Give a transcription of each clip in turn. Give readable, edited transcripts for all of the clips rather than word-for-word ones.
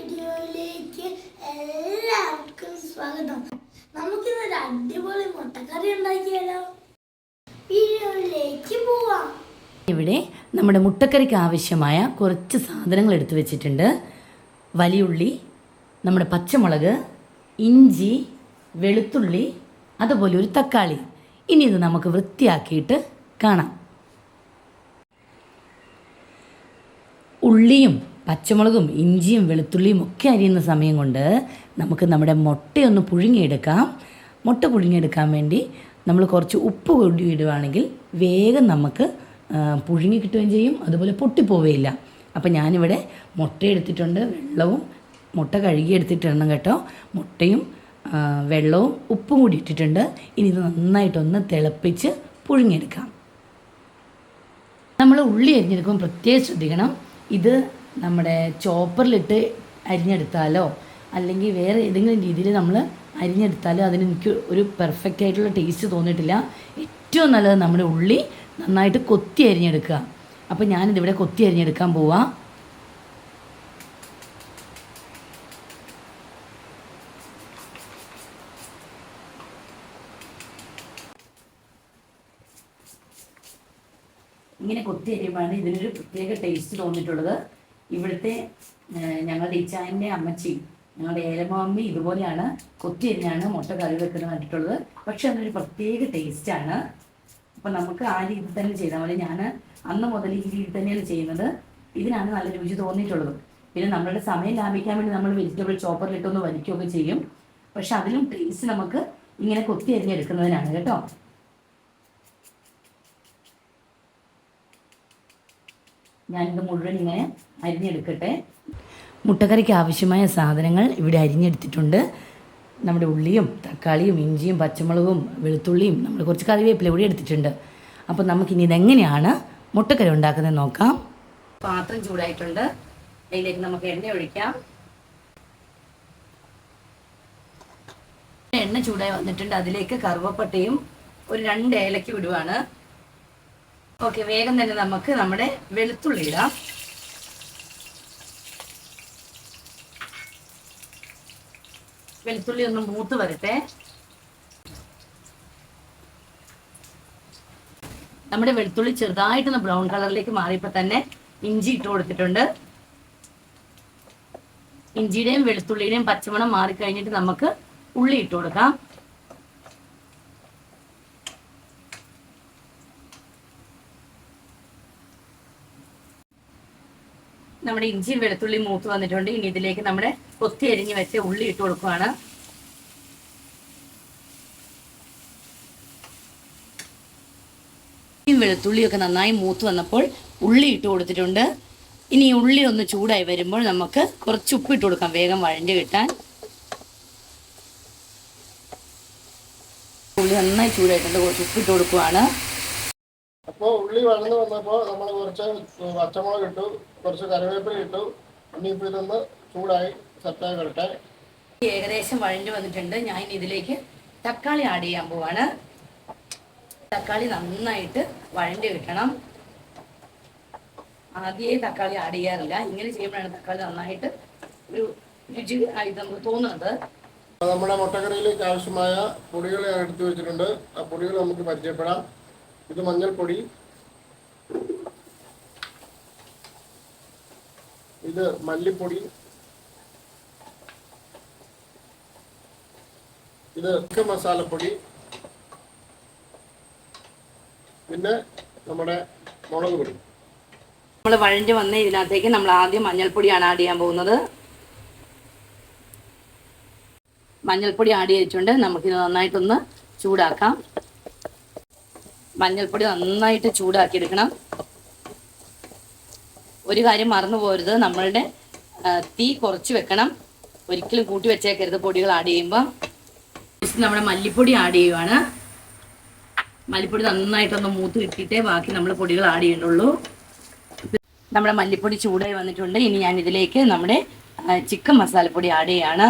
വീഡിയോയിലേക്ക് എല്ലാവർക്കും സ്വാഗതം. നമുക്കിന്നൊരു അടിപൊളി മുട്ടക്കറി ഉണ്ടാക്കിയാലോ? വീഡിയോയിലേക്ക് പോവാം. ഇവിടെ നമ്മുടെ മുട്ടക്കറിക്ക് ആവശ്യമായ കുറച്ച് സാധനങ്ങൾ എടുത്തു വെച്ചിട്ടുണ്ട്. വലിയുള്ളി, നമ്മുടെ പച്ചമുളക്, ഇഞ്ചി, വെളുത്തുള്ളി, അതുപോലെ ഒരു തക്കാളി. ഇനി ഇത് നമുക്ക് വൃത്തിയാക്കിയിട്ട് കാണാം. ഉള്ളിയും പച്ചമുളകും ഇഞ്ചിയും വെളുത്തുള്ളിയും ഒക്കെ അരിയുന്ന സമയം കൊണ്ട് നമുക്ക് നമ്മുടെ മുട്ടയൊന്ന് പുഴുങ്ങിയെടുക്കാം. മുട്ട പുഴുങ്ങിയെടുക്കാൻ വേണ്ടി നമ്മൾ കുറച്ച് ഉപ്പ് കൂടി ഇടുകയാണെങ്കിൽ വേഗം നമുക്ക് പുഴുങ്ങി കിട്ടുകയും ചെയ്യും, അതുപോലെ പൊട്ടിപ്പോവുകയില്ല. അപ്പം ഞാനിവിടെ മുട്ട എടുത്തിട്ടുണ്ട്, വെള്ളവും മുട്ട കഴുകി എടുത്തിട്ടിടണം കേട്ടോ. മുട്ടയും വെള്ളവും ഉപ്പും കൂടി ഇട്ടിട്ടുണ്ട്. ഇനി ഇത് നന്നായിട്ടൊന്ന് തിളപ്പിച്ച് പുഴുങ്ങിയെടുക്കാം. നമ്മൾ ഉള്ളി അരിഞ്ഞെടുക്കുമ്പോൾ പ്രത്യേകം ശ്രദ്ധിക്കണം. ഇത് നമ്മുടെ ചോപ്പറിലിട്ട് അരിഞ്ഞെടുത്താലോ അല്ലെങ്കിൽ വേറെ ഏതെങ്കിലും രീതിയിൽ നമ്മൾ അരിഞ്ഞെടുത്താലോ അതിനെനിക്ക് ഒരു പെർഫെക്റ്റ് ആയിട്ടുള്ള ടേസ്റ്റ് തോന്നിയിട്ടില്ല. ഏറ്റവും നല്ലത് നമ്മുടെ ഉള്ളി നന്നായിട്ട് കൊത്തി അരിഞ്ഞെടുക്കുക. അപ്പോൾ ഞാനിതിവിടെ കൊത്തി അരിഞ്ഞെടുക്കാൻ പോവാം. ഇങ്ങനെ കൊത്തി അരിയുമ്പോഴാണ് ഇതിനൊരു പ്രത്യേക ടേസ്റ്റ് തോന്നിയിട്ടുള്ളത്. ഇവിടുത്തെ ഞങ്ങളുടെ ഇച്ചായൻ്റെ അമ്മച്ചി, ഞങ്ങളുടെ ഏലമാമ്മി ഇതുപോലെയാണ് കൊത്തി അരിഞ്ഞാണ് മുട്ട കറി വെക്കുന്നത് കണ്ടിട്ടുള്ളത്. പക്ഷെ അതിനൊരു പ്രത്യേക ടേസ്റ്റാണ്. അപ്പം നമുക്ക് ആ രീതി തന്നെ ചെയ്താൽ മതി. ഞാൻ അന്ന് മുതൽ ഈ രീതി തന്നെയാണ് ചെയ്യുന്നത്. ഇതിനാണ് നല്ല രുചി തോന്നിയിട്ടുള്ളത്. പിന്നെ നമ്മളുടെ സമയം ലാഭിക്കാൻ വേണ്ടി നമ്മൾ വെജിറ്റബിൾ ചോപ്പറിലിട്ടൊന്ന് വലിക്കുകയൊക്കെ ചെയ്യും. പക്ഷെ അതിലും ടേസ്റ്റ് നമുക്ക് ഇങ്ങനെ കൊത്തി അരിഞ്ഞെടുക്കുന്നതിനാണ് കേട്ടോ. ഞാനിത് മുഴുവൻ ഇങ്ങനെ അരിഞ്ഞെടുക്കട്ടെ. മുട്ടക്കറിക്ക് ആവശ്യമായ സാധനങ്ങൾ ഇവിടെ അരിഞ്ഞെടുത്തിട്ടുണ്ട്. നമ്മുടെ ഉള്ളിയും തക്കാളിയും ഇഞ്ചിയും പച്ചമുളകും വെളുത്തുള്ളിയും നമ്മൾ കുറച്ച് കറിവേപ്പില ഇവിടെ എടുത്തിട്ടുണ്ട്. അപ്പം നമുക്കിനി ഇതെങ്ങനെയാണ് മുട്ടക്കറി ഉണ്ടാക്കുന്നത് നോക്കാം. പാത്രം ചൂടായിട്ടുണ്ട്, അതിലേക്ക് നമുക്ക് എണ്ണ ഒഴിക്കാം. എണ്ണ ചൂടായി വന്നിട്ടുണ്ട്, അതിലേക്ക് കറുവപ്പട്ടയും ഒരു 2 ഏലക്ക ഇടുവാണ്. ഓക്കെ, വേഗം തന്നെ നമുക്ക് നമ്മുടെ വെളുത്തുള്ളി ഇടാം. വെളുത്തുള്ളി ഒന്ന് മൂത്ത് വരട്ടെ. നമ്മുടെ വെളുത്തുള്ളി ചെറുതായിട്ടൊന്ന് ബ്രൗൺ കളറിലേക്ക് മാറിയപ്പോൾ തന്നെ ഇഞ്ചി ഇട്ട് കൊടുത്തിട്ടുണ്ട്. ഇഞ്ചിയുടെയും വെളുത്തുള്ളിയുടെയും പച്ചമണം മാറിക്കഴിഞ്ഞിട്ട് നമുക്ക് ഉള്ളി ഇട്ട് കൊടുക്കാം. നമ്മുടെ ഇഞ്ചിയും വെളുത്തുള്ളി മൂത്ത് വന്നിട്ടുണ്ട്. ഇനി ഇതിലേക്ക് നമ്മുടെ കൊത്തി അരിഞ്ഞ് വെച്ച് ഉള്ളി ഇട്ട് കൊടുക്കുകയാണ്. ഇഞ്ചിയും വെളുത്തുള്ളിയൊക്കെ നന്നായി മൂത്ത് വന്നപ്പോൾ ഉള്ളി ഇട്ട് കൊടുത്തിട്ടുണ്ട്. ഇനി ഈ ഉള്ളി ഒന്ന് ചൂടായി വരുമ്പോൾ നമുക്ക് കുറച്ച് ഉപ്പ് ഇട്ട് കൊടുക്കാം, വേഗം വഴഞ്ഞ് കിട്ടാൻ. ഉള്ളി നന്നായി ചൂടായിട്ടുണ്ട്, കുറച്ച് ഉപ്പ് ഇട്ട് കൊടുക്കുകയാണ്. അപ്പോൾ ഉള്ളി വഴന്ന് വന്നപ്പോൾ നമ്മൾ കുറച്ച് പച്ചമുളക് ഇട്ടു, കുറച്ച് കറിവേപ്പില ഇട്ടു. ഇനിയിപ്പോൾ ഇതൊന്ന് ചൂടായി സെറ്റായി വരട്ടെ. ഏകദേശം വഴഞ്ഞു വന്നിട്ടുണ്ട്. ഞാൻ ഇതിലേക്ക് തക്കാളി ആഡ് ചെയ്യാൻ പോവാണ്. തക്കാളി നന്നായിട്ട് വഴഞ്ഞു കിട്ടണം. ആദ്യമേ തക്കാളി ആഡ് ചെയ്യാറില്ല, ഇങ്ങനെ ചെയ്യുമ്പോഴാണ് തക്കാളി നന്നായിട്ട് ഒരു രുചി ആയിട്ട് നമുക്ക് തോന്നുന്നത്. നമ്മുടെ മുട്ടക്കറിയിലേക്ക് ആവശ്യമായ പൊടികൾ ഞാൻ എടുത്തു വെച്ചിട്ടുണ്ട്. ആ പൊടികൾ നമുക്ക് പരിചയപ്പെടാം. ഇത് മഞ്ഞൾപ്പൊടി, ഇത് മല്ലിപ്പൊടി, ഇത് ചിക്കൻ മസാലപ്പൊടി, പിന്നെ നമ്മുടെ മുളക് പൊടി. നമ്മൾ വഴഞ്ഞ് വന്ന ഇതിനകത്തേക്ക് നമ്മൾ ആദ്യം മഞ്ഞൾപ്പൊടിയാണ് ആഡ് ചെയ്യാൻ പോകുന്നത്. മഞ്ഞൾപ്പൊടി ആഡ് ചെയ്തിട്ടുണ്ട്. നമുക്കിത് നന്നായിട്ടൊന്ന് ചൂടാക്കാം. മഞ്ഞൾപ്പൊടി നന്നായിട്ട് ചൂടാക്കി എടുക്കണം. ഒരു കാര്യം മറന്നു പോരുത്, നമ്മളുടെ തീ കുറച്ച് വെക്കണം. ഒരിക്കലും കൂട്ടി വെച്ചേക്കരുത് പൊടികൾ ആഡ് ചെയ്യുമ്പോൾ. നമ്മുടെ മല്ലിപ്പൊടി ആഡ് ചെയ്യുവാണ്. മല്ലിപ്പൊടി നന്നായിട്ടൊന്ന് മൂത്ത് കിട്ടിയിട്ടേ ബാക്കി നമ്മൾ പൊടികൾ ആഡ് ചെയ്യേണ്ടുള്ളൂ. നമ്മുടെ മല്ലിപ്പൊടി ചൂടായി വന്നിട്ടുണ്ട്. ഇനി ഞാൻ ഇതിലേക്ക് നമ്മുടെ ചിക്കൻ മസാലപ്പൊടി ആഡ് ചെയ്യാണ്.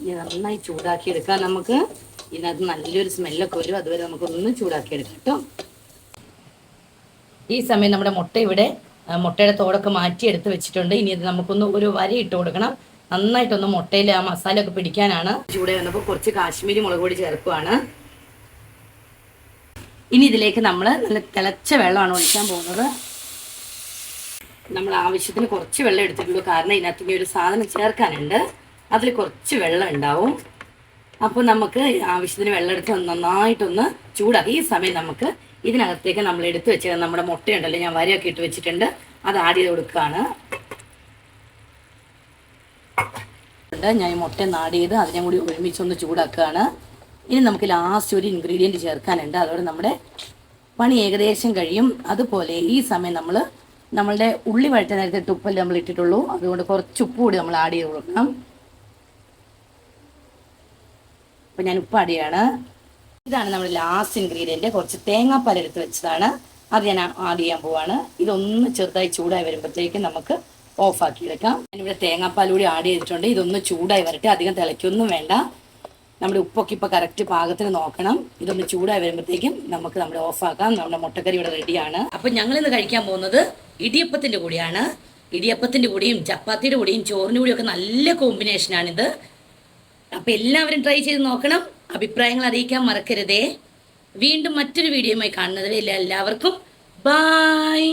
ഇത് നന്നായി ചൂടാക്കി എടുക്കാം. നമുക്ക് ഇതിനകത്ത് നല്ലൊരു സ്മെല്ലൊക്കെ വരും, അതുവരെ നമുക്കൊന്ന് ചൂടാക്കി എടുക്കാം കേട്ടോ. ഈ സമയം നമ്മുടെ മുട്ട ഇവിടെ മുട്ടയുടെ തോടൊക്കെ മാറ്റി എടുത്ത് വെച്ചിട്ടുണ്ട്. ഇനി ഇത് നമുക്കൊന്ന് ഒരു വര ഇട്ട് കൊടുക്കണം. നന്നായിട്ടൊന്ന് മുട്ടയിൽ ആ മസാല ഒക്കെ പിടിക്കാനാണ്. ചൂടായി വന്നപ്പോൾ കുറച്ച് കാശ്മീരി മുളക് പൊടി ചേർക്കുവാണ്. ഇനി ഇതിലേക്ക് നമ്മൾ നല്ല തിളച്ച വെള്ളമാണ് ഒഴിക്കാൻ പോകുന്നത്. നമ്മൾ ആവശ്യത്തിന് കുറച്ച് വെള്ളം എടുത്തിട്ടുള്ളൂ, കാരണം ഇതിനകത്ത് ഇനി ഒരു സാധനം ചേർക്കാനുണ്ട്. അതിൽ കുറച്ച് വെള്ളം ഉണ്ടാവും. അപ്പോൾ നമുക്ക് ആവശ്യത്തിന് വെള്ളം എടുത്ത് നന്നായിട്ടൊന്ന് ചൂടാക്കി. ഈ സമയം നമുക്ക് ഇതിനകത്തേക്ക് നമ്മൾ എടുത്ത് വെച്ച നമ്മുടെ മുട്ടയുണ്ടല്ലോ, ഞാൻ വരയൊക്കെ ഇട്ട് വെച്ചിട്ടുണ്ട്, അത് ആഡ് ചെയ്ത് കൊടുക്കുകയാണ്. ഞാൻ ഈ മുട്ട ആഡ് ചെയ്ത് അതിനെ കൂടി ഒരുമിച്ചൊന്ന് ചൂടാക്കുകയാണ്. ഇനി നമുക്ക് ലാസ്റ്റ് ഒരു ഇൻഗ്രീഡിയൻറ്റ് ചേർക്കാനുണ്ട്. അതോടെ നമ്മുടെ പണി ഏകദേശം കഴിയും. അതുപോലെ ഈ സമയം നമ്മളുടെ ഉള്ളി വഴറ്റാൻ നേരത്തെ ഉപ്പല്ലേ നമ്മൾ ഇട്ടിട്ടുള്ളൂ, അതുകൊണ്ട് കുറച്ച് ഉപ്പ് കൂടി നമ്മൾ ആഡ് ചെയ്ത് കൊടുക്കണം. അപ്പോൾ ഞാൻ ഉപ്പ് ആഡ് ചെയ്യാണ്. ഇതാണ് നമ്മുടെ ലാസ്റ്റ് ഇൻഗ്രീഡിയൻറ്റ്. കുറച്ച് തേങ്ങാപ്പാൽ എടുത്ത് വെച്ചതാണ്, അത് ഞാൻ ആഡ് ചെയ്യാൻ പോവാണ്. ഇതൊന്ന് ചെറുതായി ചൂടായി വരുമ്പോഴത്തേക്കും നമുക്ക് ഓഫാക്കി എടുക്കാം. ഞാനിവിടെ തേങ്ങാപ്പാൽ കൂടി ആഡ് ചെയ്തിട്ടുണ്ട്. ഇതൊന്ന് ചൂടായി വരട്ടെ, അധികം തിളയ്ക്കൊന്നും വേണ്ട. നമ്മുടെ ഉപ്പൊക്കെ ഇപ്പോൾ കറക്റ്റ് പാകത്തിന് നോക്കണം. ഇതൊന്ന് ചൂടായി വരുമ്പോഴത്തേക്കും നമുക്ക് നമ്മുടെ ഓഫാക്കാം. നമ്മുടെ മുട്ടക്കറി ഇവിടെ റെഡിയാണ്. അപ്പം ഞങ്ങളിന്ന് കഴിക്കാൻ പോകുന്നത് ഇടിയപ്പത്തിൻ്റെ കൂടിയാണ്. ഇടിയപ്പത്തിൻ്റെ കൂടിയും ചപ്പാത്തിയുടെ കൂടിയും ചോറിൻ്റെ കൂടിയും ഒക്കെ നല്ല കോമ്പിനേഷനാണിത്. അപ്പം എല്ലാവരും ട്രൈ ചെയ്ത് നോക്കണം. അഭിപ്രായങ്ങൾ അറിയിക്കാൻ മറക്കരുതേ. വീണ്ടും മറ്റൊരു വീഡിയോയുമായി കാണുന്നത് വരെ എല്ലാവർക്കും ബൈ.